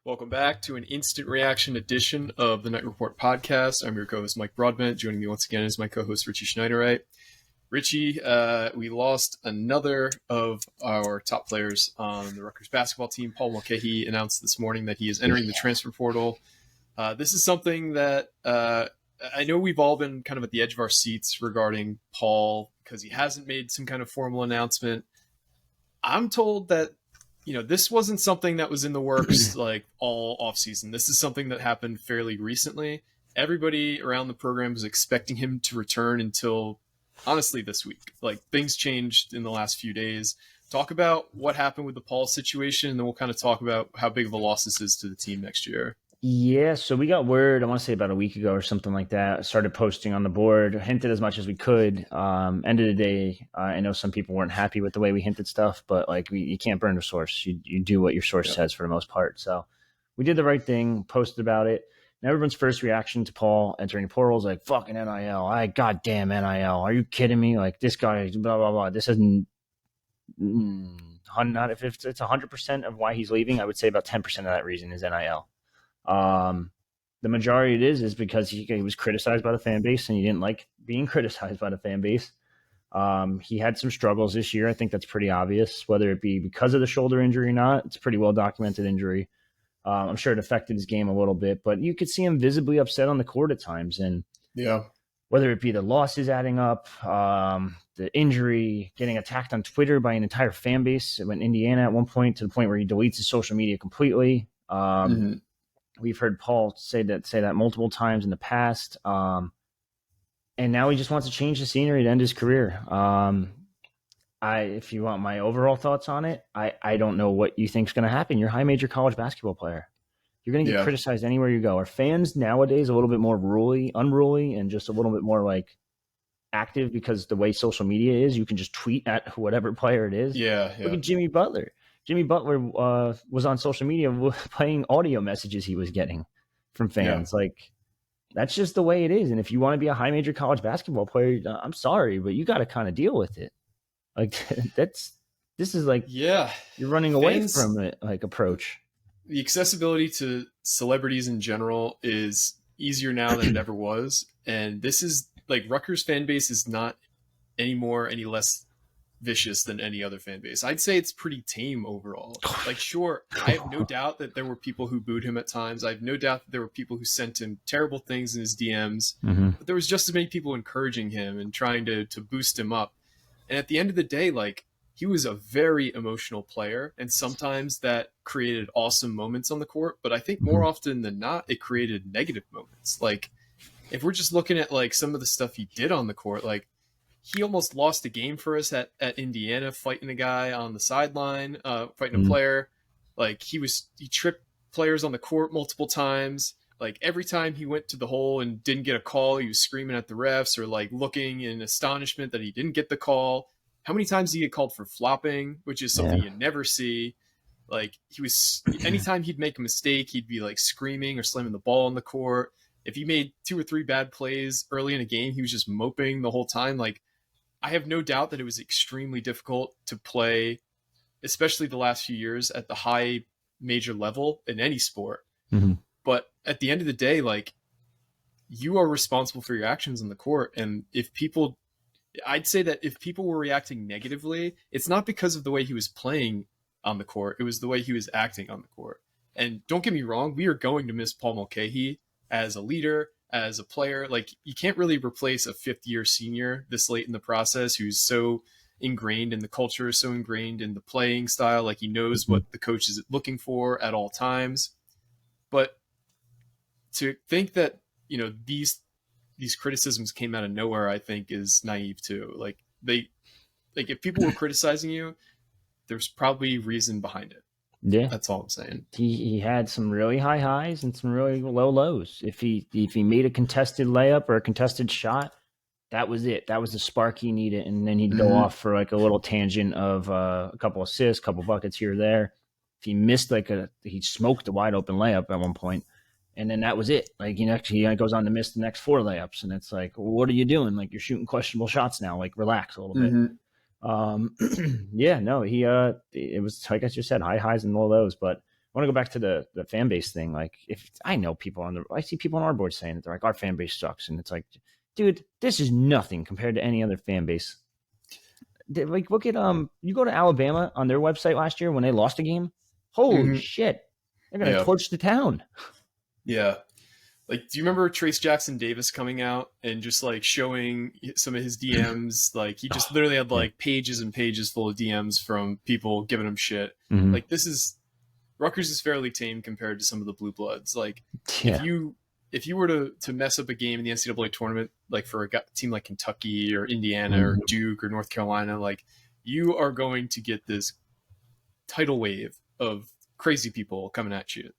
Welcome back to an instant reaction edition of the Night Report podcast. I'm your co-host Mike Broadbent. Joining me once again is my co-host Richie Schneiderite. Richie, we lost another of our top players on the Rutgers basketball team. Paul Mulcahy announced this morning that he is entering the transfer portal. This is something that I know we've all been kind of at the edge of our seats regarding Paul because he hasn't made some kind of formal announcement. I'm told that this wasn't something that was in the works like all offseason. This is something that happened fairly recently. Everybody around the program was expecting him to return until, honestly, this week. Like, things changed in the last few days. Talk about what happened with the Paul situation, and then we'll kind of talk about how big of a loss this is to the team next year. Yeah, so we got word, I want to say about a week ago or something like that. Started posting on the board, hinted as much as we could. End of the day, I know some people weren't happy with the way we hinted stuff, but you can't burn the source. You do what your source says for the most part. So we did the right thing, posted about it. And everyone's first reaction to Paul entering the portal is like, fucking NIL. Goddamn NIL. Are you kidding me? Like, this guy, blah, blah, blah. This isn't, not if it's 100% of why he's leaving, I would say about 10% of that reason is NIL. The majority it is because he was criticized by the fan base and he didn't like being criticized by the fan base. He had some struggles this year. I think that's pretty obvious, whether it be because of the shoulder injury or not. It's a pretty well documented injury. I'm sure it affected his game a little bit, but you could see him visibly upset on the court at times. And whether it be the losses adding up, the injury, getting attacked on Twitter by an entire fan base. It went Indiana at one point to the point where he deletes his social media completely. We've heard Paul say that multiple times in the past. And now he just wants to change the scenery to end his career. If you want my overall thoughts on it, I don't know what you think is going to happen. You're a high major college basketball player. You're going to get criticized anywhere you go. Are fans nowadays a little bit more unruly, and just a little bit more like active because the way social media is, you can just tweet at whatever player it is. Look at Jimmy Butler. Jimmy Butler was on social media playing audio messages he was getting from fans. Like, that's just the way it is. And if you want to be a high major college basketball player, I'm sorry, but you got to kind of deal with it. Like, this is like, you're running away from it, like, approach. The accessibility to celebrities in general is easier now than it ever was. And this is like, Rutgers fan base is not any less vicious than any other fan base. I'd say it's pretty tame overall. Like, sure, I have no doubt that there were people who booed him at times. I have no doubt that there were people who sent him terrible things in his DMs. But there was just as many people encouraging him and trying to boost him up. And at the end of the day, like, he was a very emotional player, and sometimes that created awesome moments on the court. But I think more often than not, it created negative moments. Like, if we're just looking at like some of the stuff he did on the court, like, he almost lost a game for us at Indiana, fighting a guy on the sideline, fighting a player. Like, he tripped players on the court multiple times. Like, every time he went to the hole and didn't get a call, he was screaming at the refs or like looking in astonishment that he didn't get the call. How many times did he get called for flopping, which is something you never see? Like, anytime he'd make a mistake, he'd be like screaming or slamming the ball on the court. If he made 2 or 3 bad plays early in a game, he was just moping the whole time. Like, I have no doubt that it was extremely difficult to play, especially the last few years, at the high major level in any sport. But at the end of the day, like, you are responsible for your actions on the court. And I'd say that if people were reacting negatively, it's not because of the way he was playing on the court. It was the way he was acting on the court. And don't get me wrong, we are going to miss Paul Mulcahy as a leader, as a player. Like, you can't really replace a fifth-year senior this late in the process who's so ingrained in the culture, so ingrained in the playing style. Like, he knows what the coach is looking for at all times. But to think that, these criticisms came out of nowhere, I think is naive too. Like, if people were criticizing you, there's probably reason behind it. Yeah, that's all I'm saying. He had some really high highs and some really low lows. If he made a contested layup or a contested shot, that was it. That was the spark he needed, and then he'd go off for like a little tangent of a couple assists, couple buckets here or there. If he missed he smoked a wide open layup at one point, and then that was it. Like, he goes on to miss the next 4 layups, and it's like, well, what are you doing? Like, you're shooting questionable shots now. Like, relax a little bit. It was, like I just said, high highs and low lows. But want to go back to the fan base thing. Like, if I know people I see people on our board saying that they're like, our fan base sucks, and it's like, dude, this is nothing compared to any other fan base. Like, look at you go to Alabama on their website last year when they lost a game. Holy shit, they're gonna torch the town. Yeah. Like, do you remember Trace Jackson Davis coming out and just like showing some of his DMs? Like, he just literally had like pages and pages full of DMs from people giving him shit. Mm-hmm. Like, Rutgers is fairly tame compared to some of the blue bloods. Like, if you were to mess up a game in the NCAA tournament, like for a team like Kentucky or Indiana or Duke or North Carolina, like, you are going to get this tidal wave of crazy people coming at you.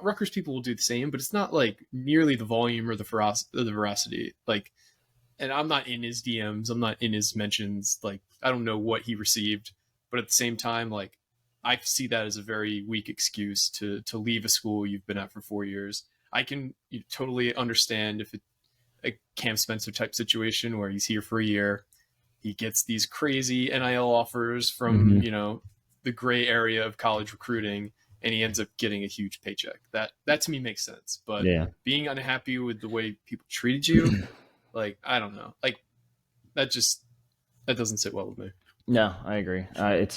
Rutgers people will do the same, but it's not like nearly the volume or the veracity. Like, and I'm not in his DMs, I'm not in his mentions. Like, I don't know what he received, but at the same time, like, I see that as a very weak excuse to leave a school you've been at for 4 years. I can totally understand if it's a Cam Spencer type situation where he's here for a year, he gets these crazy NIL offers from the gray area of college recruiting, and he ends up getting a huge paycheck. That to me makes sense. But being unhappy with the way people treated you, like, I don't know, like, that doesn't sit well with me. No, I agree. I'm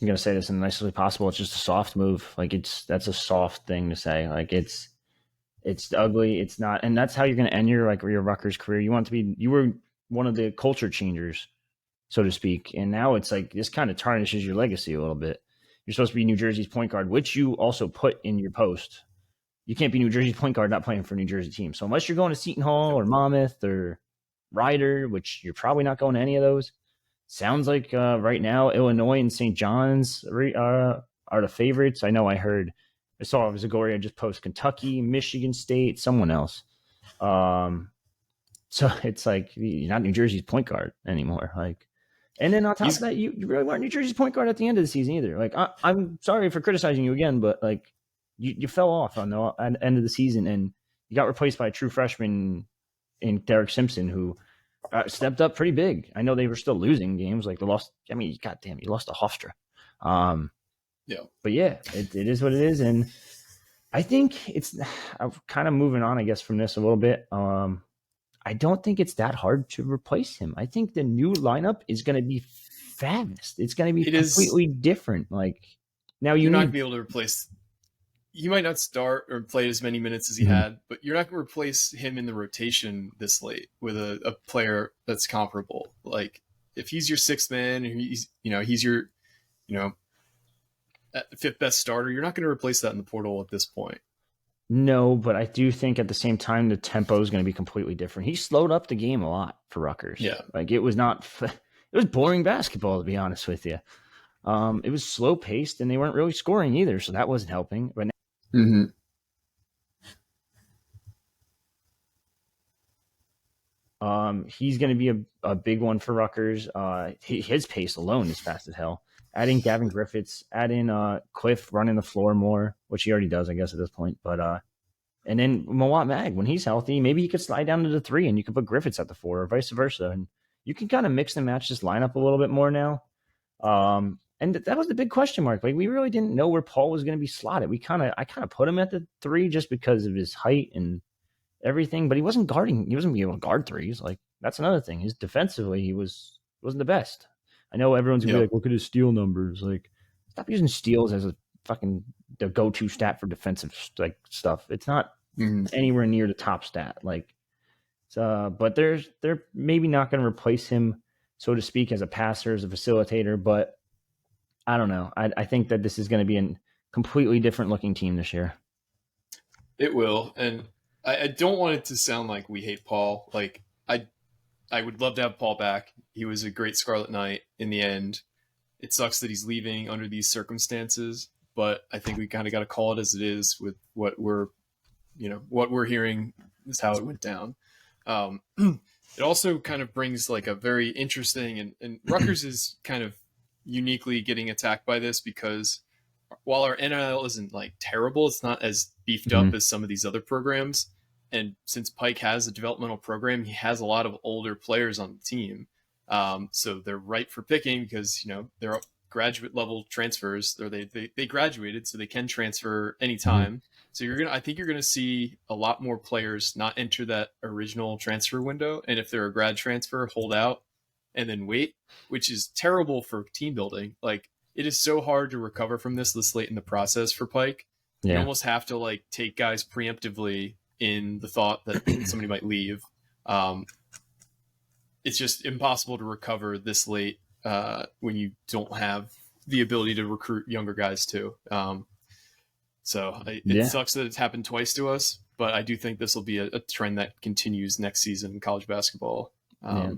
gonna say this in the nicest way possible. It's just a soft move. Like, that's a soft thing to say. Like, it's ugly. It's not, and that's how you're gonna end your Rutgers career. You were one of the culture changers, so to speak, and now it's like this kind of tarnishes your legacy a little bit. You're supposed to be New Jersey's point guard, which you also put in your post. You can't be New Jersey's point guard not playing for a New Jersey team. So unless you're going to Seton Hall or Monmouth or Rider, which you're probably not going to any of those, sounds like right now Illinois and St. John's are the favorites. I know I saw Zagoria just post Kentucky, Michigan State, someone else. So it's like you're not New Jersey's point guard anymore. Like, and then on top of that, you really weren't New Jersey's point guard at the end of the season either. Like, I'm sorry for criticizing you again, but like you fell off on the end of the season, and you got replaced by a true freshman in Derek Simpson, who stepped up pretty big. I know they were still losing games, like they lost. I mean, goddamn, you lost to Hofstra. But yeah, it is what it is, and I think I'm kind of moving on, I guess, from this a little bit. I don't think it's that hard to replace him. I think the new lineup is going to be fast. It's going to be completely different. Like, now you're not going to be able to replace. He might not start or play as many minutes as he had, but you're not going to replace him in the rotation this late with a player that's comparable. Like, if he's your sixth man, and he's your fifth best starter, you're not going to replace that in the portal at this point. No, but I do think at the same time the tempo is going to be completely different. He slowed up the game a lot for Rutgers. Yeah, like it was boring basketball, to be honest with you. It was slow paced, and they weren't really scoring either, so that wasn't helping. But he's going to be a big one for Rutgers. His pace alone is fast as hell. Adding Gavin Griffiths, adding Cliff running the floor more, which he already does, I guess, at this point. But and then Mawat Mag, when he's healthy, maybe he could slide down to the 3, and you could put Griffiths at the 4, or vice versa, and you can kind of mix and match this lineup a little bit more now. And that was the big question mark. Like, we really didn't know where Paul was going to be slotted. I kind of put him at the 3 just because of his height and everything, but he wasn't being able to guard threes. Like, that's another thing. His defensively, he wasn't the best. I know everyone's gonna be like, look at his steal numbers. Like, stop using steals as the go-to stat for defensive stuff. It's not anywhere near the top stat. Like, but they're maybe not going to replace him, so to speak, as a passer, as a facilitator. But I don't know. I think that this is going to be a completely different looking team this year. It will, and I don't want it to sound like we hate Paul. Like, I would love to have Paul back. He was a great Scarlet Knight in the end. It sucks that he's leaving under these circumstances, but I think we kind of got to call it as it is with what we're hearing is how it went down. It also kind of brings like a very interesting, and Rutgers is kind of uniquely getting attacked by this because while our NIL isn't like terrible, it's not as beefed up as some of these other programs. And since Pike has a developmental program, he has a lot of older players on the team. So they're ripe for picking because, they're graduate level transfers, or they graduated, so they can transfer anytime. So I think you're gonna see a lot more players not enter that original transfer window, and if they're a grad transfer, hold out and then wait, which is terrible for team building. Like, it is so hard to recover from this late in the process for Pike. You Yeah. almost have to like take guys preemptively in the thought that somebody might leave. It's just impossible to recover this late when you don't have the ability to recruit younger guys too. It sucks that it's happened twice to us, but I do think this will be a trend that continues next season in college basketball.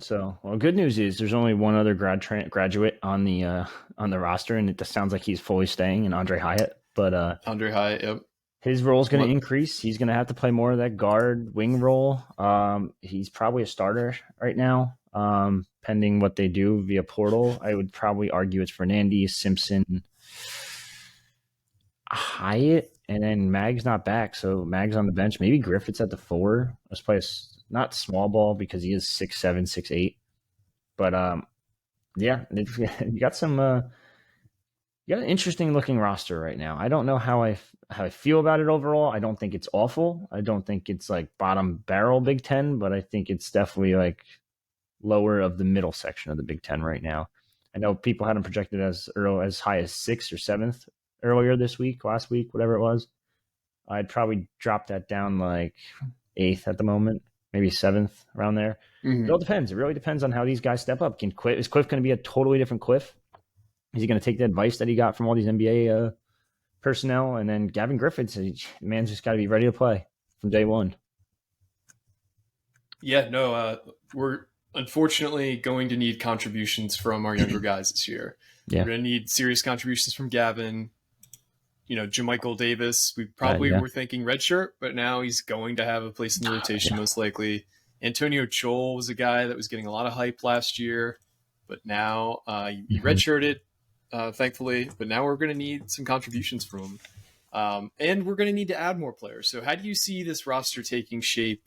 So, good news is there's only one other graduate on the roster, and it sounds like he's fully staying, and Andre Hyatt. But Andre Hyatt, yep. His role is going to increase. He's going to have to play more of that guard wing role. He's probably a starter right now, pending what they do via portal. I would probably argue it's Fernandes, Simpson, Hyatt, and then Mag's not back, so Mag's on the bench. Maybe Griffith's at the 4. Let's play not small ball because he is 6'7", 6'8". But you got some. You got an interesting looking roster right now. I don't know how I feel about it overall. I don't think it's awful. I don't think it's like bottom barrel Big Ten, but I think it's definitely like lower of the middle section of the Big Ten right now. I know people had them projected as high as 6th or 7th earlier this week, last week, whatever it was. I'd probably drop that down like 8th at the moment, maybe 7th, around there. Mm-hmm. It all depends. It really depends on how these guys step up. Is Cliff going to be a totally different Cliff? Is he going to take the advice that he got from all these NBA personnel? And then Gavin Griffiths, man's just got to be ready to play from day one. Yeah, no, we're unfortunately going to need contributions from our younger guys this year. Yeah. We're going to need serious contributions from Gavin. JaMychal Davis, we probably were thinking redshirt, but now he's going to have a place in the rotation most likely. Antonio Chol was a guy that was getting a lot of hype last year, but now he redshirted. Thankfully, but now we're going to need some contributions from him. And we're going to need to add more players. So how do you see this roster taking shape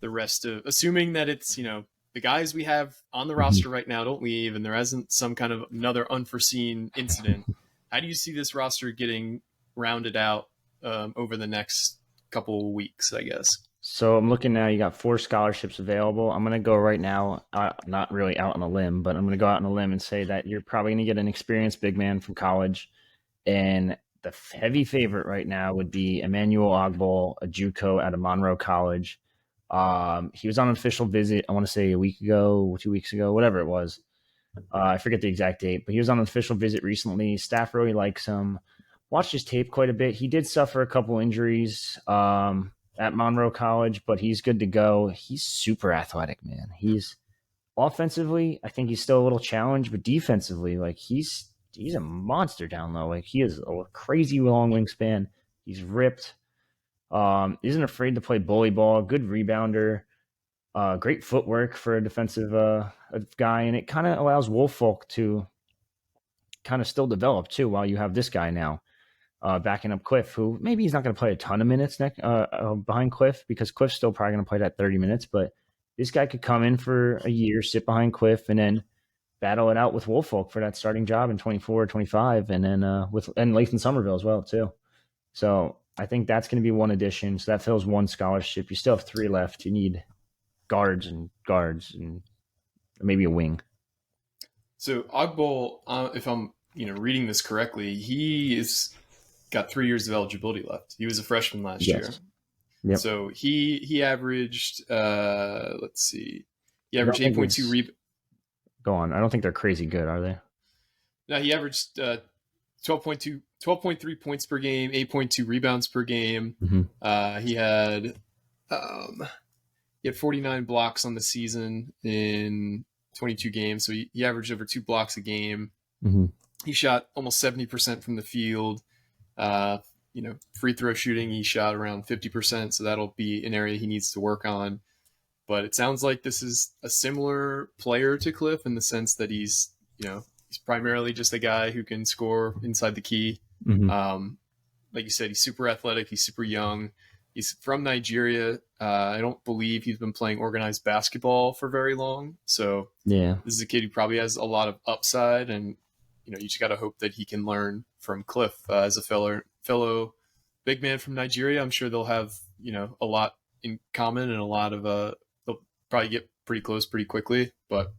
the rest of, assuming that it's, the guys we have on the roster right now don't leave and there isn't some kind of another unforeseen incident. How do you see this roster getting rounded out over the next couple weeks, I guess? So I'm looking now, you got 4 scholarships available. I'm going to go right now, not really out on a limb, but I'm going to go out on a limb and say that you're probably going to get an experienced big man from college. And the heavy favorite right now would be Emmanuel Ogbol, a JUCO out of Monroe College. He was on an official visit, I want to say a week ago, 2 weeks ago, whatever it was. I forget the exact date, but he was on an official visit recently. Staff really likes him. Watched his tape quite a bit. He did suffer a couple injuries at Monroe College, but he's good to go. He's super athletic, man. He's offensively, I think he's still a little challenged, but defensively, like he's a monster down low. Like he has a crazy long wingspan. He's ripped. Isn't afraid to play bully ball. Good rebounder. Great footwork for a defensive guy, and it kind of allows Woolfolk to kind of still develop too while you have this guy now. Backing up Cliff, who maybe he's not going to play a ton of minutes behind Cliff because Cliff's still probably going to play that 30 minutes. But this guy could come in for a year, sit behind Cliff, and then battle it out with Woolfolk for that starting job in 24, 25, and then and Lathan Somerville as well too. So I think that's going to be one addition. So that fills 1 scholarship. You still have 3 left. You need guards and maybe a wing. So Ogbol, if I'm reading this correctly, he is got 3 years of eligibility left. He was a freshman last year. Yep. So he averaged, let's see, he averaged 8.2 rebounds. Go on. I don't think they're crazy good, are they? No, he averaged 12.3 points per game, 8.2 rebounds per game. Mm-hmm. He had 49 blocks on the season in 22 games. So he averaged over 2 blocks a game. Mm-hmm. He shot almost 70% from the field. Free throw shooting, he shot around 50%. So that'll be an area he needs to work on. But it sounds like this is a similar player to Cliff in the sense that he's primarily just a guy who can score inside the key. Mm-hmm. Like you said, he's super athletic. He's super young. He's from Nigeria. I don't believe he's been playing organized basketball for very long. So this is a kid who probably has a lot of upside. And you just got to hope that he can learn from Cliff as a fellow big man from Nigeria. I'm sure they'll have a lot in common, and a lot of they'll probably get pretty close pretty quickly. But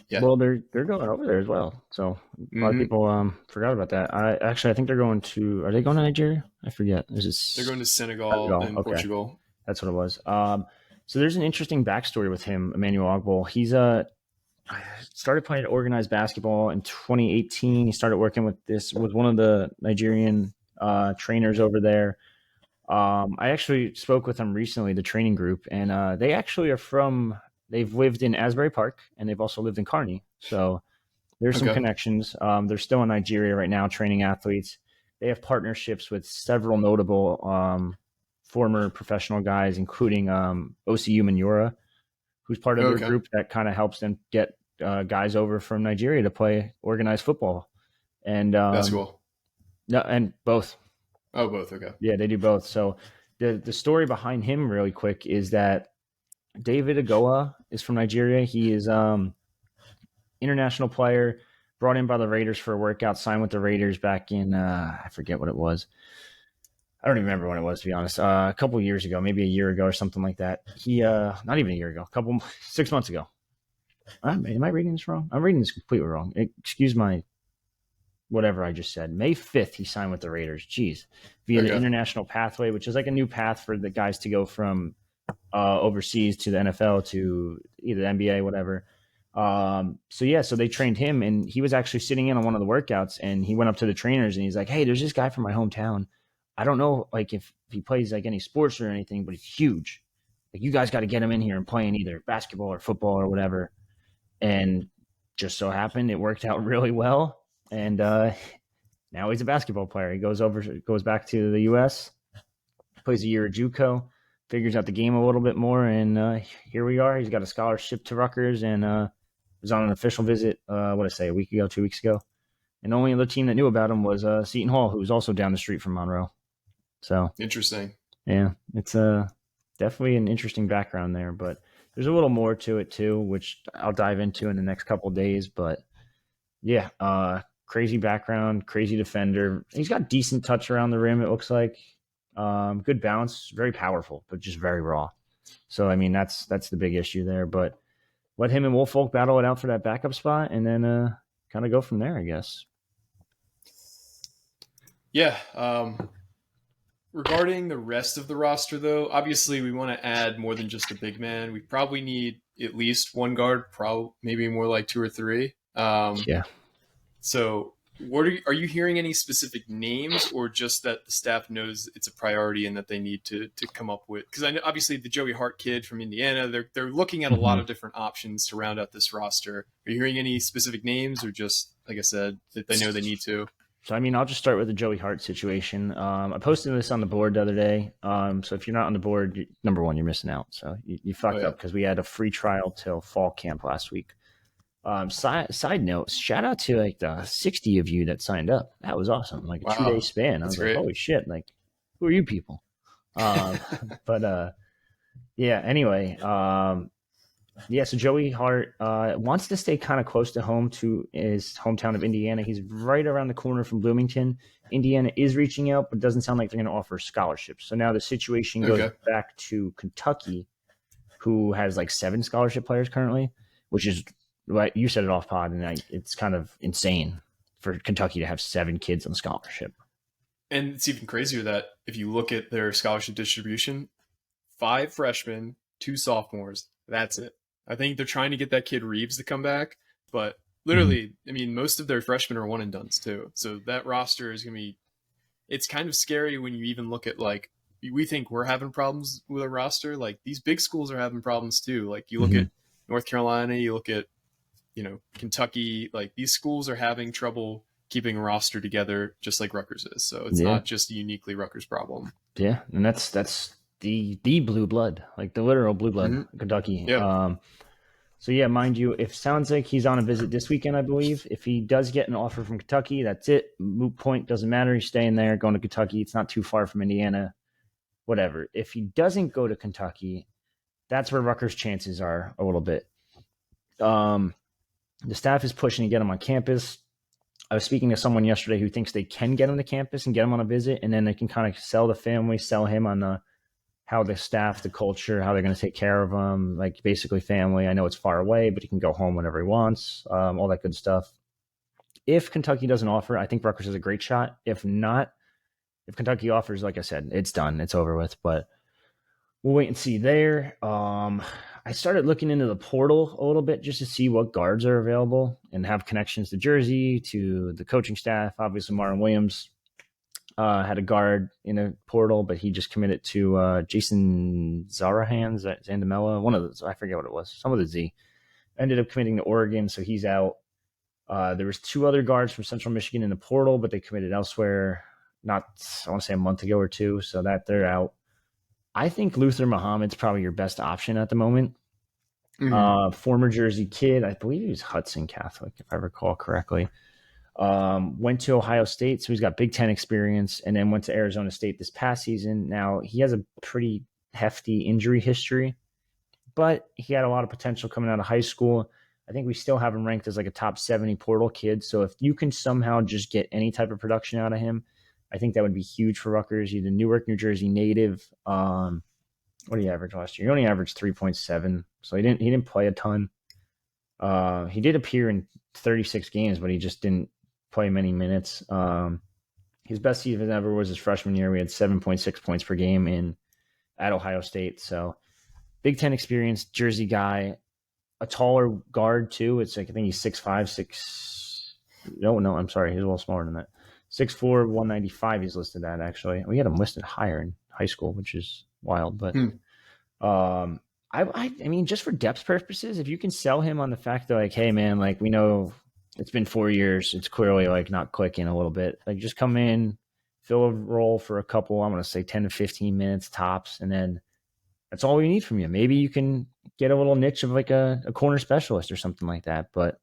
yeah, Well, they're going over there as well. So a lot of people forgot about that. I think they're going to. Are they going to Nigeria? I forget. They're going to Senegal and okay. Portugal. That's what it was. So there's an interesting backstory with him, Emmanuel Ogbo. He's started playing organized basketball in 2018. He started working with one of the Nigerian trainers over there. I actually spoke with them recently, the training group, and they actually they've lived in Asbury Park, and they've also lived in Kearney. So there's some connections. They're still in Nigeria right now training athletes. They have partnerships with several notable former professional guys, including OCU Manura, who's part of their group that kind of helps them get guys over from Nigeria to play organized football. And basketball. No, and both. Oh, both. Okay. Yeah, they do both. So the story behind him, really quick, is that David Agoa is from Nigeria. He is international player, brought in by the Raiders for a workout, signed with the Raiders back in I forget what it was. I don't even remember when it was, to be honest. A couple of years ago, maybe a year ago or something like that. He not even a year ago, 6 months ago. Am I reading this wrong? I'm reading this completely wrong. Excuse my whatever I just said. May 5th, he signed with the Raiders. Jeez. Via the international pathway, which is like a new path for the guys to go from overseas to the NFL to either the NBA, whatever. So they trained him, and he was actually sitting in on one of the workouts, and he went up to the trainers and he's like, "Hey, there's this guy from my hometown. I don't know like if he plays like any sports or anything, but he's huge. Like you guys got to get him in here and playing either basketball or football or whatever." And just so happened it worked out really well. And now he's a basketball player. He goes back to the U.S., plays a year at JUCO, figures out the game a little bit more, and here we are. He's got a scholarship to Rutgers, and was on an official visit, a week ago, 2 weeks ago. And the only other team that knew about him was Seton Hall, who was also down the street from Monroe. So interesting. Yeah, it's definitely an interesting background there, but there's a little more to it too, which I'll dive into in the next couple of days. But yeah, crazy background, crazy defender. He's got decent touch around the rim, it looks like. Good bounce, very powerful, but just very raw. So I mean, that's the big issue there. But let him and Woolfolk battle it out for that backup spot, and then kind of go from there, I guess. Yeah. Regarding the rest of the roster, though, obviously we want to add more than just a big man. We probably need at least one guard, maybe more like 2 or 3. Yeah. So are you hearing any specific names, or just that the staff knows it's a priority and that they need to come up with? Because I know obviously the Joey Hart kid from Indiana, they're looking at a lot of different options to round out this roster. Are you hearing any specific names, or just, like I said, that they know they need to? So, I mean, I'll just start with the Joey Hart situation. I posted this on the board the other day. So if you're not on the board, number one, you're missing out. So you fucked up, because we had a free trial till fall camp last week. Side note, shout out to like the 60 of you that signed up. That was awesome. Like a 2-day span. I was like, holy shit. Like, who are you people? But yeah, anyway, so Joey Hart wants to stay kind of close to home, to his hometown of Indiana. He's right around the corner from Bloomington. Indiana is reaching out, but it doesn't sound like they're going to offer scholarships. So now the situation goes back to Kentucky, who has like 7 scholarship players currently, which is, like you said it off pod, and it's kind of insane for Kentucky to have 7 kids on scholarship. And it's even crazier that if you look at their scholarship distribution, 5 freshmen, 2 sophomores, that's it. I think they're trying to get that kid Reeves to come back, but literally, I mean, most of their freshmen are one and dones too. So that roster is going to be, it's kind of scary when you even look at, like, we think we're having problems with a roster. Like, these big schools are having problems too. Like, you look at North Carolina, you look at, Kentucky, like, these schools are having trouble keeping a roster together, just like Rutgers is. So it's not just a uniquely Rutgers problem. Yeah. And that's the blue blood, like the literal blue blood, Kentucky. Yeah. So yeah, mind you, if sounds like he's on a visit this weekend, I believe. If he does get an offer from Kentucky, that's it. Moot point, doesn't matter. He's staying there, going to Kentucky. It's not too far from Indiana. Whatever. If he doesn't go to Kentucky, that's where Rutgers' chances are a little bit. The staff is pushing to get him on campus. I was speaking to someone yesterday who thinks they can get him to campus and get him on a visit, and then they can kind of sell the family, sell him on how the staff, the culture, how they're going to take care of him, like basically family. I know it's far away, but he can go home whenever he wants, all that good stuff. If Kentucky doesn't offer, I think Rutgers has a great shot. If not, if Kentucky offers, like I said, it's done. It's over with. But we'll wait and see there. I started looking into the portal a little bit just to see what guards are available and have connections to Jersey, to the coaching staff. Obviously, Marlon Williams had a guard in a portal, but he just committed to Jason Zandamela, one of those. I forget what it was. Some of the Z. Ended up committing to Oregon, so he's out. There was 2 other guards from Central Michigan in the portal, but they committed elsewhere. I want to say a month ago or 2, so that they're out. I think Luther Muhammad's probably your best option at the moment. Former Jersey kid. I believe he was Hudson Catholic, if I recall correctly. Went to Ohio State, so he's got Big Ten experience, and then went to Arizona State this past season. Now, he has a pretty hefty injury history, but he had a lot of potential coming out of high school. I think we still have him ranked as like a top 70 portal kid. So if you can somehow just get any type of production out of him, I think that would be huge for Rutgers. He's a Newark, New Jersey native. What did he average last year? He only averaged 3.7, so he didn't play a ton. He did appear in 36 games, but he just didn't play many minutes. His best season ever was his freshman year. We had 7.6 points per game at Ohio State. So Big Ten experience, Jersey guy, a taller guard too. It's like, I think he's 6'5", 6. No, I'm sorry. He's a little smaller than that. 6'4", 195 he's listed at, actually. We had him listed higher in high school, which is wild. But I mean, just for depth purposes, if you can sell him on the fact that, like, hey, man, like, we know it's been 4 years. It's clearly, like, not clicking a little bit. Like, just come in, fill a role for a couple, I'm going to say 10 to 15 minutes tops, and then that's all we need from you. Maybe you can get a little niche of like a corner specialist or something like that. But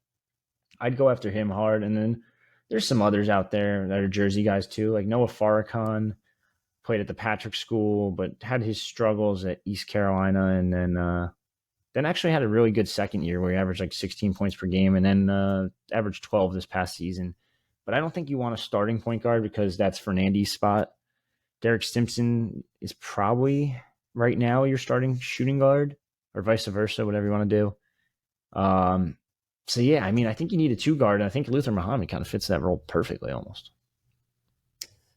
I'd go after him hard. And then there's some others out there that are Jersey guys too. Like Noah Farrakhan played at the Patrick School, but had his struggles at East Carolina. And then actually had a really good second year where he averaged like 16 points per game and then averaged 12 this past season. But I don't think you want a starting point guard because that's Fernandes' spot. Derek Simpson is probably right now your starting shooting guard, or vice versa, whatever you want to do. So yeah, I mean, I think you need a 2 guard, and I think Luther Muhammad kind of fits that role perfectly almost.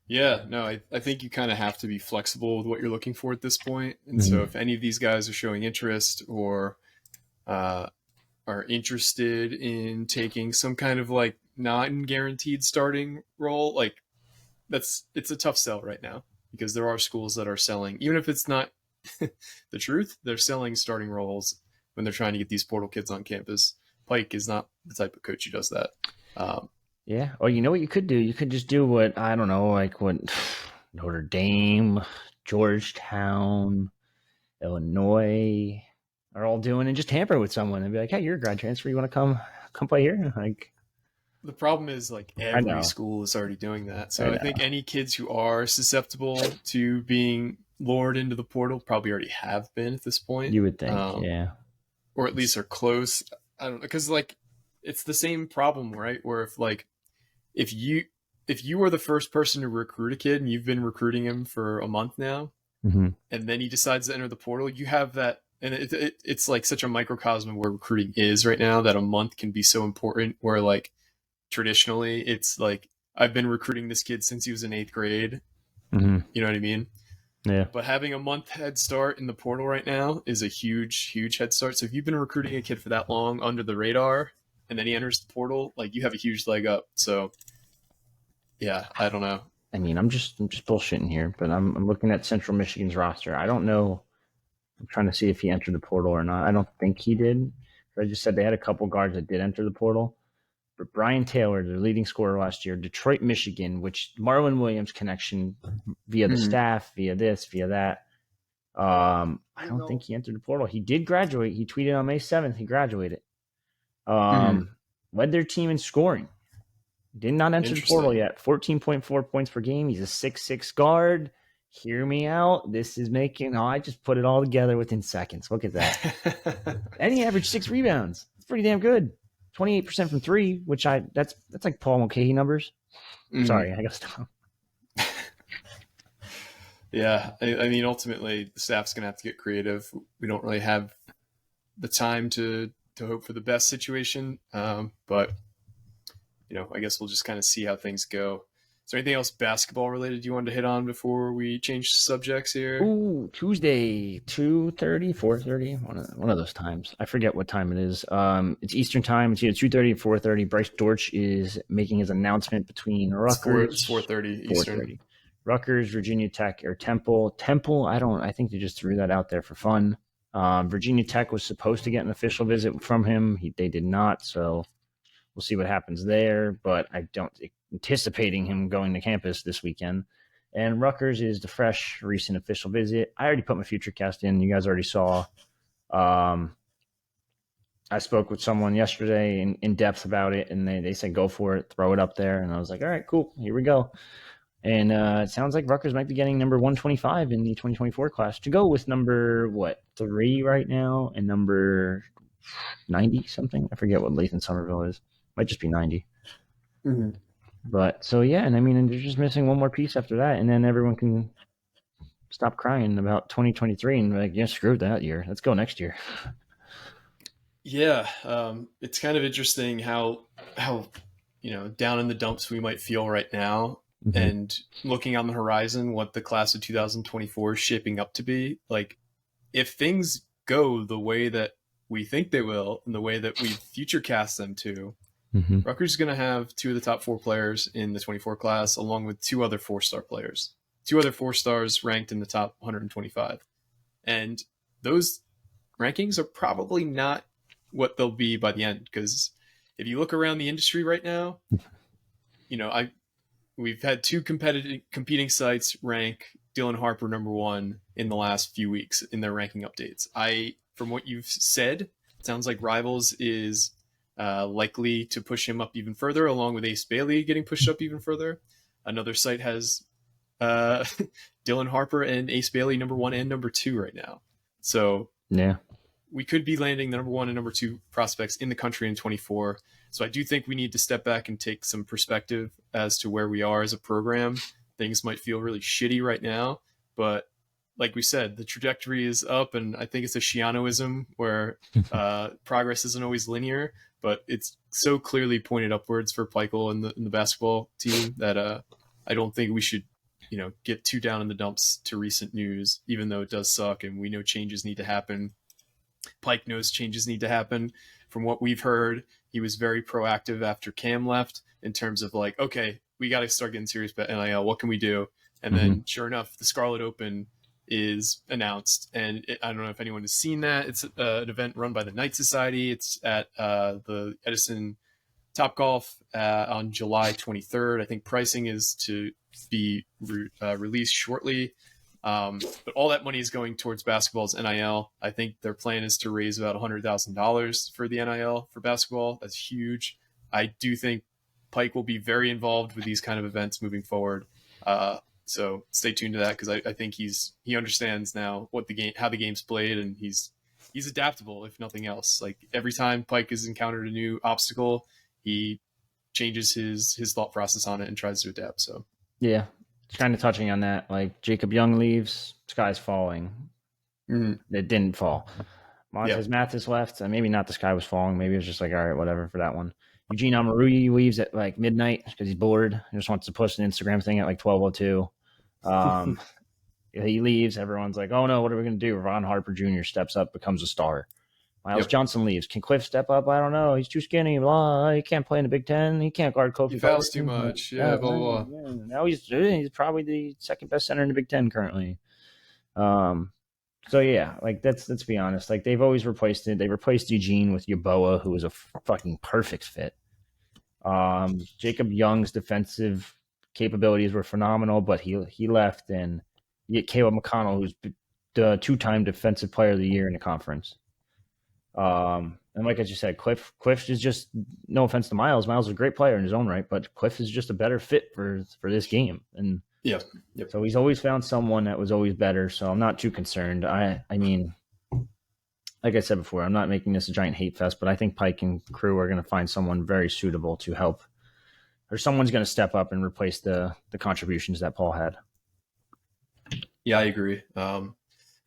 Yeah, no, I think you kind of have to be flexible with what you're looking for at this point. And so if any of these guys are showing interest or are interested in taking some kind of like non-guaranteed starting role, like it's a tough sell right now because there are schools that are selling, even if it's not the truth, they're selling starting roles when they're trying to get these portal kids on campus. Pike is not the type of coach who does that. Yeah. Or you know what you could do? You could just do what, I don't know, like what Notre Dame, Georgetown, Illinois are all doing, and just tamper with someone and be like, hey, you're a grad transfer. You want to come play here? Like, the problem is like every school is already doing that. So I think any kids who are susceptible to being lured into the portal probably already have been at this point. You would think, yeah. Or at least are close. I don't know, because like it's the same problem, right? Where if you were the first person to recruit a kid and you've been recruiting him for a month now, and then he decides to enter the portal, you have that, and it's like such a microcosm of where recruiting is right now that a month can be so important. Where like traditionally, it's like I've been recruiting this kid since he was in 8th grade. You know what I mean? Yeah. But having a month head start in the portal right now is a huge head start. So if you've been recruiting a kid for that long under the radar and then he enters the portal, like you have a huge leg up. So yeah, I don't know. I mean, I'm just bullshitting here, but I'm looking at Central Michigan's roster. I don't know. I'm trying to see if he entered the portal or not. I don't think he did. I just said they had a couple guards that did enter the portal. But Brian Taylor, their leading scorer last year, Detroit, Michigan, which Marlon Williams connection via the staff, via this, via that. I don't think he entered the portal. He did graduate. He tweeted on May 7th he graduated. Led their team in scoring. Did not enter the portal yet. 14.4 points per game. He's a 6'6" guard. Hear me out. This is making... I just put it all together within seconds. Look at that. And he averaged 6 rebounds. It's pretty damn good. 28% from three, which that's like Paul Mulcahy numbers. Sorry, I gotta stop. Yeah, I mean, ultimately, the staff's going to have to get creative. We don't really have the time to hope for the best situation, but I guess we'll just kind of see how things go. Is there anything else basketball related you wanted to hit on before we change subjects here? Ooh, Tuesday, 2:30, 4:30, one of those times. I forget what time it is. It's Eastern time. It's either 2:30 or 4:30. Bryce Dortch is making his announcement between Rutgers. It's 4:30 Eastern. 4:30. Rutgers, Virginia Tech, or Temple. Temple, I think they just threw that out there for fun. Virginia Tech was supposed to get an official visit from him. They did not, so we'll see what happens there. But I don't anticipating him going to campus this weekend. And Rutgers is the fresh, recent official visit. I already put my future cast in. You guys already saw. I spoke with someone yesterday in depth about it, and they said go for it, throw it up there. And I was like, all right, cool, here we go. And it sounds like Rutgers might be getting number 125 in the 2024 class to go with number, 3 right now, and number 90 something. I forget what Lathan Somerville is. Might just be 90. Mm-hmm. But so, yeah, and I mean, and they're just missing one more piece after that, and then everyone can stop crying about 2023 and be like, yeah, screw that year. Let's go next year. Yeah, it's kind of interesting how down in the dumps we might feel right now. Mm-hmm. And looking on the horizon, what the class of 2024 is shaping up to be. Like, if things go the way that we think they will and the way that we future cast them to, Rutgers is going to have 2 of the top 4 players in the 24 class, along with 2 other 4-star players. 2 other 4-stars ranked in the top 125. And those rankings are probably not what they'll be by the end. Because if you look around the industry right now, we've had 2 competing sites rank Dylan Harper number 1 in the last few weeks in their ranking updates. From what you've said, it sounds like Rivals is likely to push him up even further, along with Ace Bailey getting pushed up even further. Another site has Dylan Harper and Ace Bailey number 1 and number 2 right now. So yeah, we could be landing the number 1 and number 2 prospects in the country in 24. So I do think we need to step back and take some perspective as to where we are as a program. Things might feel really shitty right now, but like we said, the trajectory is up, and I think it's a Shianoism where progress isn't always linear, but it's so clearly pointed upwards for Pikel and the basketball team that I don't think we should get too down in the dumps to recent news, even though it does suck and we know changes need to happen. Pike knows changes need to happen. From what we've heard, he was very proactive after Cam left in terms of like, okay, we got to start getting serious about NIL. What can we do? And then sure enough, the Scarlet Open is announced. And I don't know if anyone has seen that. It's an event run by the Knight Society. It's at the Edison Topgolf on July 23rd. I think pricing is to be released shortly. But all that money is going towards basketball's NIL. I think their plan is to raise about $100,000 for the NIL for basketball. That's huge. I do think Pike will be very involved with these kind of events moving forward. So stay tuned to that, because I think he understands now how the game's played, and he's adaptable if nothing else. Like every time Pike has encountered a new obstacle, he changes his thought process on it and tries to adapt. So yeah. Kind of touching on that, like Jacob Young leaves, sky's falling. It didn't fall. Montez Mathis left, and maybe not the sky was falling. Maybe it was just like, all right, whatever for that one. Eugene Amaruyi leaves at like midnight because he's bored. He just wants to post an Instagram thing at like 12:02. He leaves. Everyone's like, oh no, what are we going to do? Ron Harper Jr. steps up, becomes a star. Miles Johnson leaves. Can Cliff step up? I don't know. He's too skinny. Blah. He can't play in the Big Ten. He can't guard Kofi. He fouls too much. Yeah, blah, blah. Now he's probably the second best center in the Big Ten currently. So yeah, like let's be honest. Like they've always replaced it. They replaced Eugene with Yaboa, who was a fucking perfect fit. Jacob Young's defensive capabilities were phenomenal, but he left, and you get Caleb McConnell, who's the 2-time Defensive Player of the Year in the conference. And like I just said, Cliff is just, no offense to Miles. Miles is a great player in his own right, but Cliff is just a better fit for this game. And so he's always found someone that was always better. So I'm not too concerned. I mean, like I said before, I'm not making this a giant hate fest, but I think Pike and crew are going to find someone very suitable to help, or someone's going to step up and replace the contributions that Paul had. Yeah, I agree.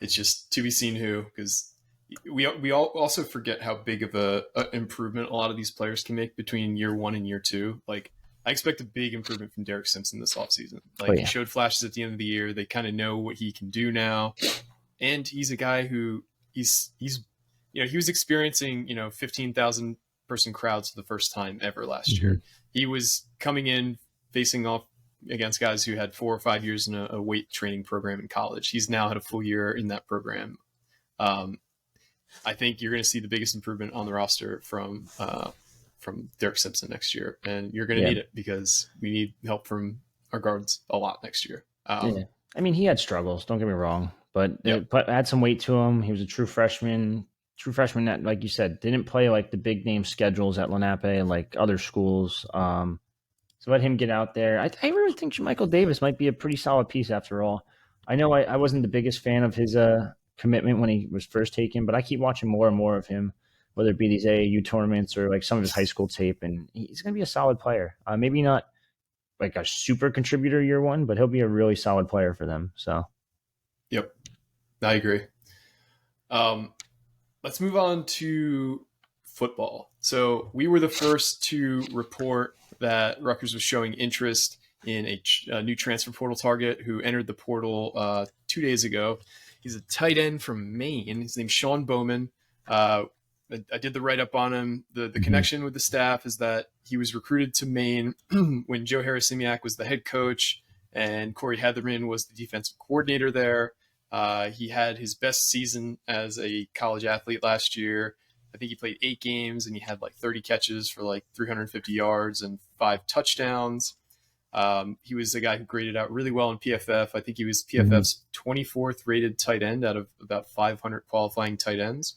It's just to be seen who, because we all also forget how big of a improvement a lot of these players can make between year one and year two. Like, I expect a big improvement from Derek Simpson this offseason. Oh, Like, yeah. he showed flashes at the end of the year. They kind of know what he can do now, and he's a guy who he's he was experiencing 15,000 person crowds for the first time ever last Mm-hmm. year. He was coming in facing off against guys who had 4 or 5 years in a weight training program in college. He's now had a full year in that program. I think you're going to see the biggest improvement on the roster from Derek Simpson next year, and you're going to need it because we need help from our guards a lot next year. Yeah. I mean, he had struggles. Don't get me wrong, but Yep. but add some weight to him. He was a true freshman. True freshman that, like you said, didn't play like the big name schedules at Lenape and like other schools. So let him get out there. I really think Michael Davis might be a pretty solid piece after all. I know I wasn't the biggest fan of his commitment when he was first taken, but I keep watching more and more of him, whether it be these AAU tournaments or like some of his high school tape, and he's going to be a solid player. Maybe not like a super contributor year one, but he'll be a really solid player for them. So, Yep, I agree. Let's move on to football. So we were the first to report that Rutgers was showing interest in a new transfer portal target who entered the portal 2 days ago. He's a tight end from Maine. His name's Shawn Bowman. I did the write-up on him. The connection with the staff is that he was recruited to Maine when Joe Harrisimiak was the head coach and Corey Heatherman was the defensive coordinator there. He had his best season as a college athlete last year. I think he played 8 games and he had like 30 catches for like 350 yards and 5 touchdowns. He was a guy who graded out really well in PFF. I think he was PFF's 24th rated tight end out of about 500 qualifying tight ends.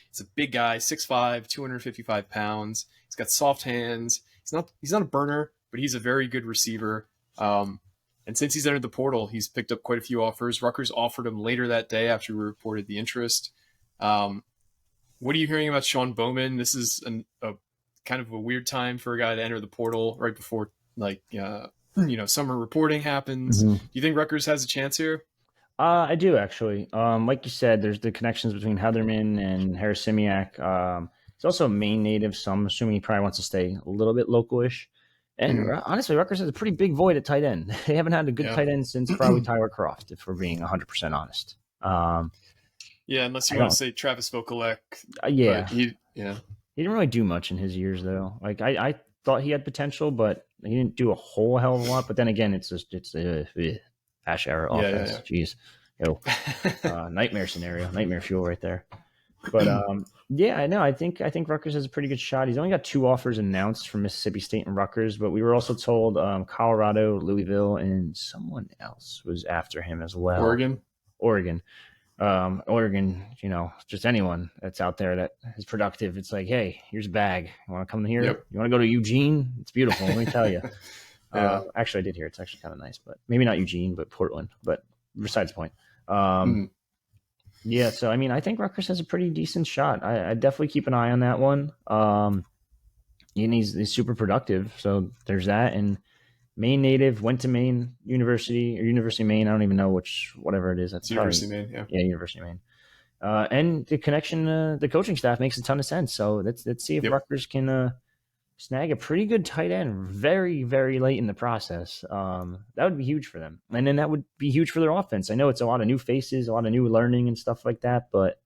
He's a big guy, 6'5", 255 pounds. He's got soft hands. He's not a burner, but he's a very good receiver. And since he's entered the portal, he's picked up quite a few offers. Rutgers offered him later that day after we reported the interest. What are you hearing about Shawn Bowman? This is a kind of a weird time for a guy to enter the portal right before summer reporting happens. Do you think Rutgers has a chance here? I do actually. Like you said, there's the connections between Heatherman and Harrisimiak. He's also a Maine native, so I'm assuming he probably wants to stay a little bit localish. And honestly, Rutgers has a pretty big void at tight end. They haven't had a good tight end since probably Tyler Croft, if we're being 100% honest. Unless you want to say Travis Vokalek. Yeah. He didn't really do much in his years, though. Like, I thought he had potential, but he didn't do a whole hell of a lot. But then again, it's Ash era offense. Jeez. Nightmare scenario, nightmare fuel right there. But I think Rutgers has a pretty good shot. He's only got 2 offers announced from Mississippi State and Rutgers, but we were also told Colorado, Louisville, and someone else was after him as well. Oregon, just anyone that's out there that is productive. It's like, hey, here's a bag. You want to come here? Yep. You want to go to Eugene? It's beautiful. Let me tell you. Actually, I did hear it's actually kind of nice, but maybe not Eugene, but Portland. But besides the point. Yeah, so I mean, I think Rutgers has a pretty decent shot. I definitely keep an eye on that one. And he's super productive, so there's that. And Maine native, went to Maine University of Maine. I don't even know whatever it is. That's University of Maine. Yeah, University of Maine. And the connection, the coaching staff makes a ton of sense. So let's see if Rutgers can snag a pretty good tight end very, very late in the process. That would be huge for them. And then that would be huge for their offense. I know it's a lot of new faces, a lot of new learning and stuff like that, but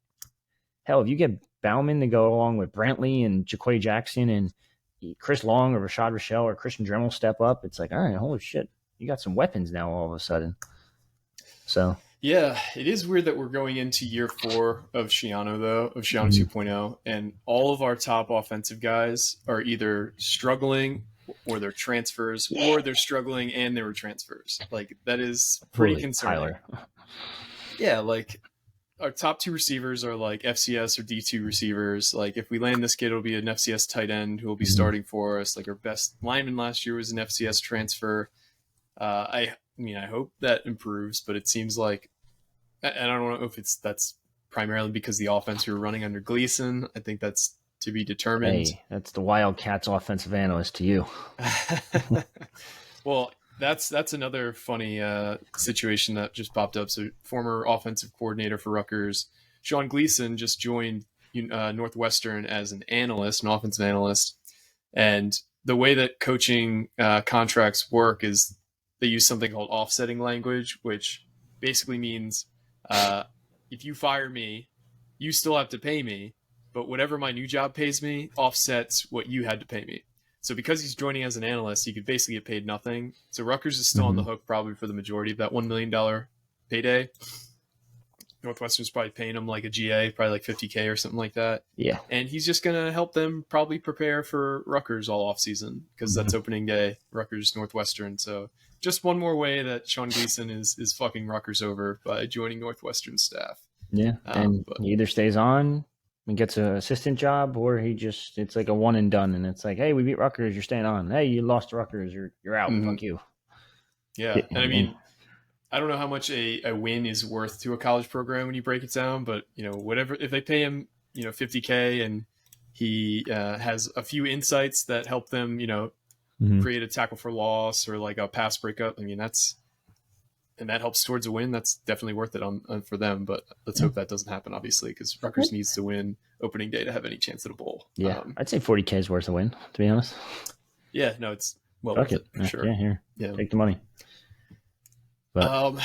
hell, if you get Bauman to go along with Brantley and Jaquay Jackson and Chris Long or Rashad Rochelle or Christian Dremel step up, it's like, all right, holy shit, you got some weapons now all of a sudden. So yeah, it is weird that we're going into year 4 of Shiano 2.0, and all of our top offensive guys are either struggling or they're transfers, or they're struggling and they were transfers. Like, that is pretty concerning. Tyler. Yeah, like our top 2 receivers are like FCS or D2 receivers. Like, if we land this kid, it'll be an FCS tight end who will be starting for us. Like, our best lineman last year was an FCS transfer. I hope that improves, but it seems like, and I don't know if that's primarily because the offense we were running under Gleason. I think that's to be determined. Hey, that's the Wildcats offensive analyst to you. Well, that's another funny situation that just popped up. So, former offensive coordinator for Rutgers, Sean Gleason, just joined Northwestern as an analyst, an offensive analyst. And the way that coaching contracts work is they use something called offsetting language, which basically means if you fire me, you still have to pay me, but whatever my new job pays me offsets what you had to pay me. So because he's joining as an analyst, he could basically get paid nothing. So Rutgers is still on the hook probably for the majority of that $1 million payday. Northwestern's probably paying him like a GA, probably like $50K or something like that. Yeah. And he's just going to help them probably prepare for Rutgers all off season because that's opening day, Rutgers Northwestern. So just one more way that Sean Gleason is fucking Rutgers over by joining Northwestern staff. Yeah. And he either stays on and gets an assistant job, or it's like a one and done. And it's like, hey, we beat Rutgers, you're staying on. Hey, you lost to Rutgers, you're out. Fuck you. Yeah. And I mean, I don't know how much a win is worth to a college program when you break it down, but whatever, if they pay him, $50K and he has a few insights that help them, create a tackle for loss or like a pass breakup. I mean, and that helps towards a win. That's definitely worth it for them. But let's hope that doesn't happen, obviously, because Rutgers needs to win opening day to have any chance at a bowl. Yeah, I'd say 40K is worth a win, to be honest. Yeah, no, it's well worth it for sure. Yeah, here, take the money. But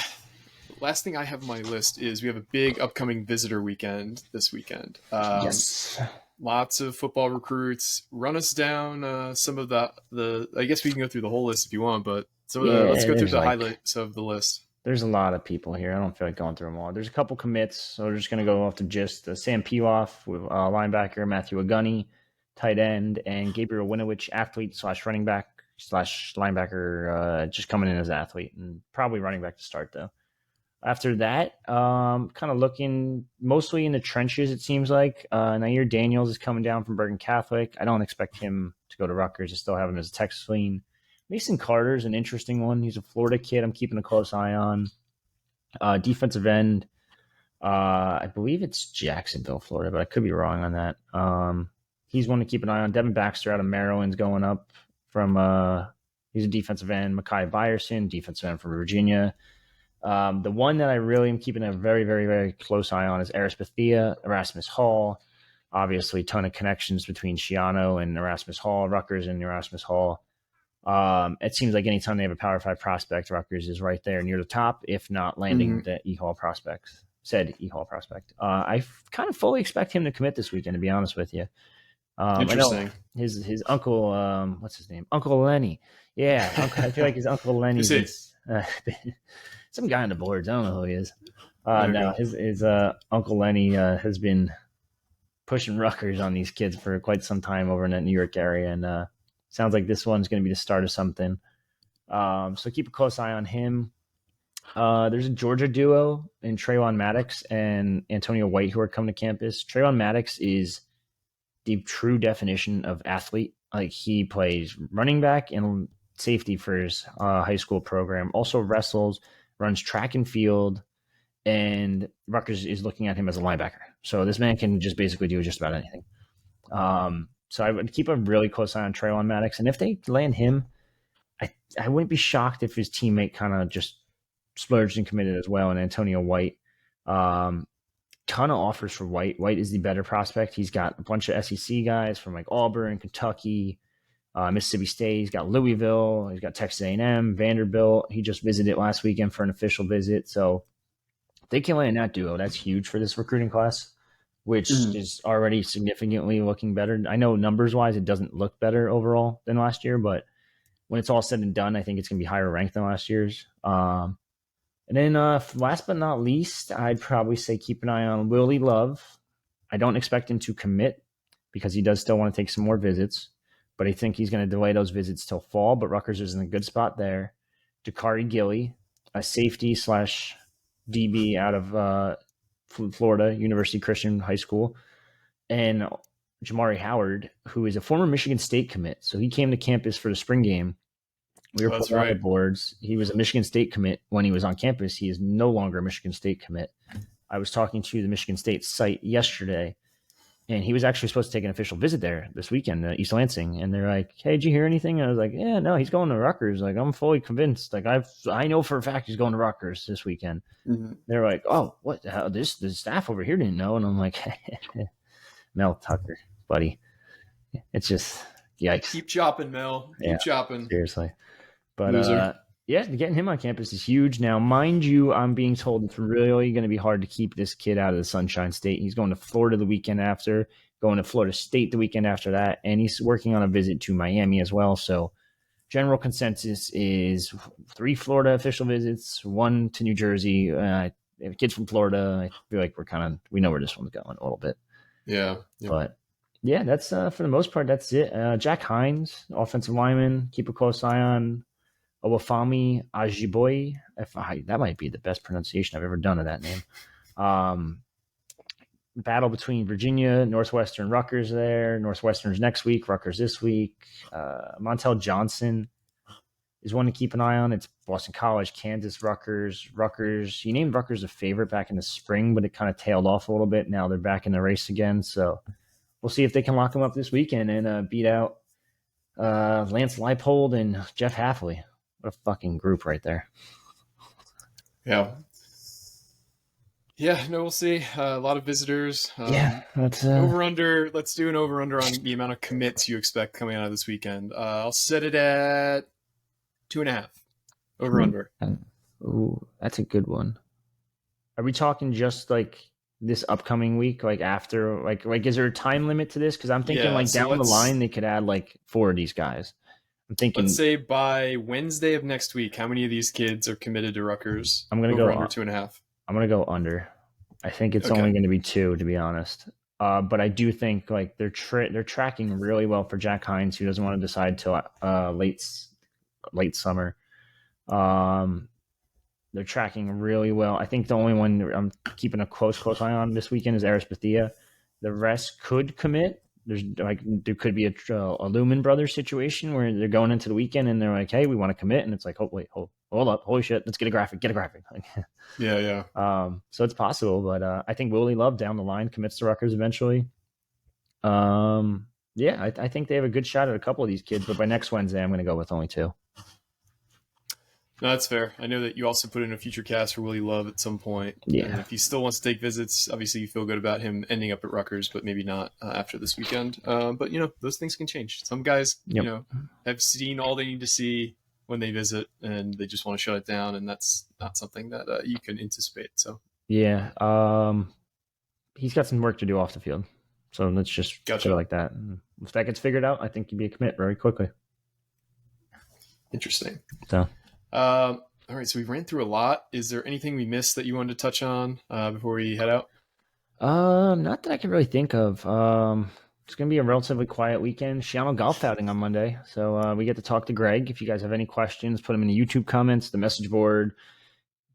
last thing I have on my list is we have a big upcoming visitor weekend this weekend. Yes. Lots of football recruits. Run us down some of the. I guess we can go through the whole list if you want, but let's go through the highlights of the list. There's a lot of people here. I don't feel like going through them all. There's a couple commits, so we're just going to go off the gist. Sam Piloff, linebacker, Matthew Agunny, tight end, and Gabriel Winovich, athlete / running back / linebacker, just coming in as an athlete and probably running back to start though. After that, kind of looking mostly in the trenches, it seems like. Nair Daniels is coming down from Bergen Catholic. I don't expect him to go to Rutgers. I still have him as a Texas lean. Mason Carter's an interesting one. He's a Florida kid I'm keeping a close eye on. Defensive end, I believe it's Jacksonville, Florida, but I could be wrong on that. He's one to keep an eye on. Devin Baxter out of Maryland's going up from he's a defensive end. Mekhi Byerson, defensive end from Virginia. The one that I really am keeping a very, very, very close eye on is Erasmus Hall. Obviously, a ton of connections between Shiano and Erasmus Hall, Rutgers and Erasmus Hall. It seems like anytime they have a Power 5 prospect, Rutgers is right there near the top, if not landing the E-Hall prospect. I kind of fully expect him to commit this weekend, to be honest with you. Interesting. His uncle, what's his name? Uncle Lenny. Yeah, I feel like his Uncle Lenny is some guy on the boards. I don't know who he is. No, his Uncle Lenny has been pushing Rutgers on these kids for quite some time over in that New York area, and sounds like this one's going to be the start of something. So keep a close eye on him. There's a Georgia duo in Trayvon Maddox and Antonio White who are coming to campus. Trayvon Maddox is the true definition of athlete. Like, he plays running back and safety for his high school program. Also wrestles, runs track and field, and Rutgers is looking at him as a linebacker. So this man can just basically do just about anything. So I would keep a really close eye on Trayvon Maddox. And if they land him, I wouldn't be shocked if his teammate kind of just splurged and committed as well. And Antonio White, ton of offers for White. White is the better prospect. He's got a bunch of SEC guys from like Auburn, Kentucky, Mississippi State. He's got Louisville. He's got Texas A&M, Vanderbilt. He just visited last weekend for an official visit. So if they can land that duo, that's huge for this recruiting class, which is already significantly looking better. I know numbers-wise it doesn't look better overall than last year, but when it's all said and done, I think it's going to be higher ranked than last year's. And then last but not least, I'd probably say keep an eye on Willie Love. I don't expect him to commit because he does still want to take some more visits, but I think he's going to delay those visits till fall, but Rutgers is in a good spot there. Dakari Gilly, a safety / DB out of Florida, University Christian High School, and Jamari Howard, who is a former Michigan State commit. So he came to campus for the spring game. We were putting on the boards. He was a Michigan State commit when he was on campus. He is no longer a Michigan State commit. I was talking to the Michigan State site yesterday, and he was actually supposed to take an official visit there this weekend, East Lansing. And they're like, "Hey, did you hear anything?" And I was like, "Yeah, no, he's going to Rutgers. Like, I'm fully convinced. Like, I know for a fact he's going to Rutgers this weekend." Mm-hmm. They're like, "Oh, what? How the staff over here didn't know?" And I'm like, "Mel Tucker, buddy, it's just yikes." Keep chopping, Mel. Yeah, Keep chopping. seriously. But Loser. yeah, getting him on campus is huge. Now, mind you, I'm being told it's really going to be hard to keep this kid out of the Sunshine State. He's going to Florida the weekend after, going to Florida State the weekend after that, and he's working on a visit to Miami as well. So, general consensus is 3 Florida official visits, 1 to New Jersey. Kids from Florida, I feel like we know where this one's going a little bit. Yeah. Yep. But yeah, that's for the most part, that's it. Jack Hines, offensive lineman, keep a close eye on. Owafami Ajiboye. That might be the best pronunciation I've ever done of that name. Battle between Virginia, Northwestern, Rutgers there. Northwestern's next week, Rutgers this week. Montel Johnson is one to keep an eye on. It's Boston College, Kansas, Rutgers. He named Rutgers a favorite back in the spring, but it kind of tailed off a little bit. Now they're back in the race again. So we'll see if they can lock him up this weekend and beat out Lance Leipold and Jeff Halfley. What a fucking group right there. Yeah. Yeah, no, we'll see. A lot of visitors. That's over under. Let's do an over under on the amount of commits you expect coming out of this weekend. I'll set it at 2.5. Over under. Ooh, that's a good one. Are we talking just like this upcoming week, like after, like is there a time limit to this? Because I'm thinking down the line they could add like 4 of these guys. I'm thinking. Let's say by Wednesday of next week, how many of these kids are committed to Rutgers? I'm gonna go under 2.5. I'm gonna go under. I think it's only going to be 2, to be honest. But I do think like they're tracking really well for Jack Hines, who doesn't want to decide till late summer. They're tracking really well. I think the only one I'm keeping a close eye on this weekend is Aris Bethia. The rest could commit. There could be a Lumen Brothers situation where they're going into the weekend and they're like, "Hey, we want to commit," and it's like, "Oh wait, hold up, holy shit, let's get a graphic." Yeah. So it's possible, but I think Willie Love down the line commits to Rutgers eventually. Yeah, I think they have a good shot at a couple of these kids, but by next Wednesday, I'm going to go with only 2. No, that's fair. I know that you also put in a future cast for Willie Love at some point. Yeah. And if he still wants to take visits, obviously you feel good about him ending up at Rutgers, but maybe not after this weekend. But, those things can change. Some guys, have seen all they need to see when they visit, and they just want to shut it down, and that's not something that you can anticipate. So yeah, he's got some work to do off the field. So let's just put it like that. And if that gets figured out, I think he'd be a commit very quickly. Interesting. So. All right, so we ran through a lot. Is there anything we missed that you wanted to touch on before we head out? Not that I can really think of. It's going to be a relatively quiet weekend. Shiano golf outing on Monday, so we get to talk to Greg. If you guys have any questions, put them in the YouTube comments, the message board.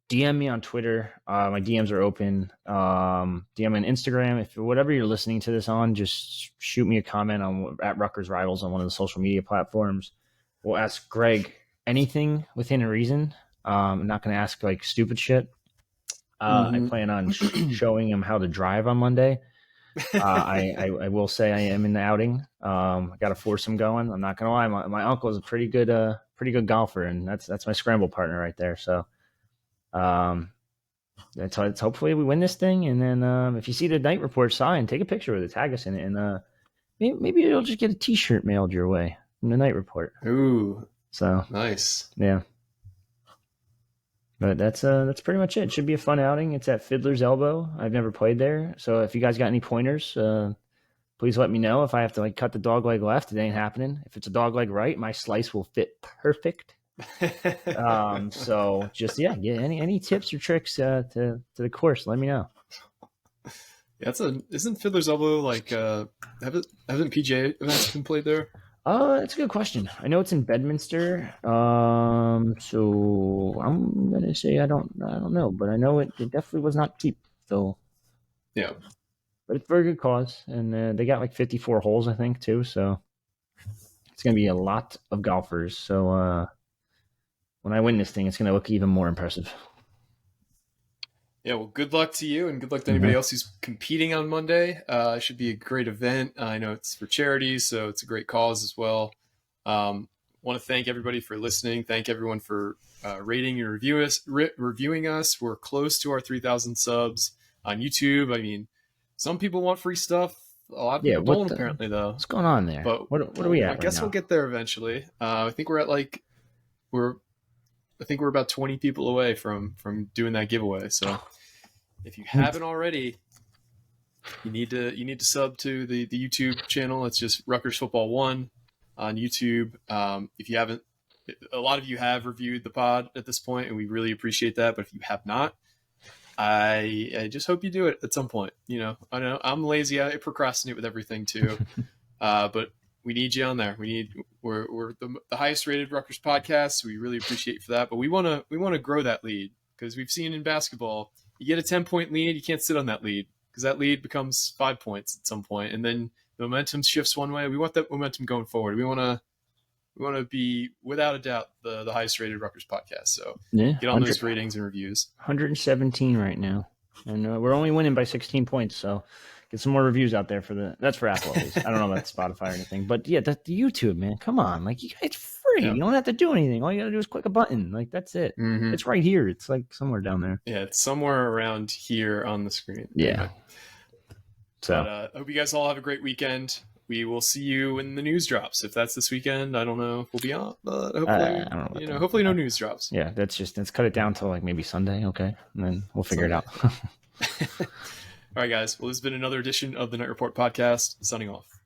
DM me on Twitter. My DMs are open. DM on Instagram. If whatever you're listening to this on, just shoot me a comment at Rutgers Rivals on one of the social media platforms. We'll ask Greg anything within a reason. I'm not going to ask like stupid shit. I plan on showing him how to drive on Monday. I will say I am in the outing. I got to force him going. I'm not going to lie. My uncle is a pretty good golfer, and that's my scramble partner right there. So, it's hopefully we win this thing. And then, if you see the night report sign, take a picture with it, tag us in it, and maybe you'll just get a T-shirt mailed your way from the night report. Ooh. So nice. Yeah. But that's pretty much it. It should be a fun outing. It's at Fiddler's Elbow. I've never played there. So if you guys got any pointers, please let me know. If I have to like cut the dog leg left, it ain't happening. If it's a dog leg right, my slice will fit perfect. So just any tips or tricks to the course, let me know. Yeah, isn't Fiddler's Elbow like haven't PGA events been played there? That's a good question. I know it's in Bedminster. So I'm gonna say I don't know, but I know it definitely was not cheap. So yeah, but it's a very good cause, and they got like 54 holes, I think, too. So it's gonna be a lot of golfers. So when I win this thing, it's gonna look even more impressive. Yeah, well, good luck to you, and good luck to anybody else who's competing on Monday. It should be a great event. I know it's for charity, so it's a great cause as well. Want to thank everybody for listening. Thank everyone for rating and reviewing us. We're close to our 3,000 subs on YouTube. I mean, some people want free stuff. A lot of people don't, apparently, though. What's going on there? But what are we at? I guess we'll get there eventually. I think we're at we're about 20 people away from doing that giveaway. So if you haven't already, you need to sub to the YouTube channel. It's just Rutgers Football 1 on YouTube. If you haven't, a lot of you have reviewed the pod at this point, and we really appreciate that. But if you have not, I just hope you do it at some point. I know I'm lazy. I procrastinate with everything too. But we need you on there. We're the highest rated Rutgers podcast. We really appreciate you for that. But we want to grow that lead, because we've seen in basketball, you get a 10-point lead, you can't sit on that lead, because that lead becomes 5 points at some point, and then the momentum shifts one way. We want that momentum going forward. We want to be, without a doubt, the highest rated Rutgers podcast. So get on those ratings and reviews. 117 right now, and we're only winning by 16 points. So get some more reviews out there that's for Apple. At least. I don't know about Spotify or anything, but yeah, the YouTube, man. Come on, it's free. Yeah. You don't have to do anything. All you got to do is click a button. That's it. Mm-hmm. It's right here. It's somewhere down there. Yeah, it's somewhere around here on the screen. Yeah. Anyway. So I hope you guys all have a great weekend. We will see you when the news drops. If that's this weekend, I don't know if we'll be on, but hopefully, hopefully no news drops. Yeah, let's cut it down to maybe Sunday, okay? And then we'll figure it out. All right, guys. Well, this has been another edition of the Knight Report podcast. Signing off.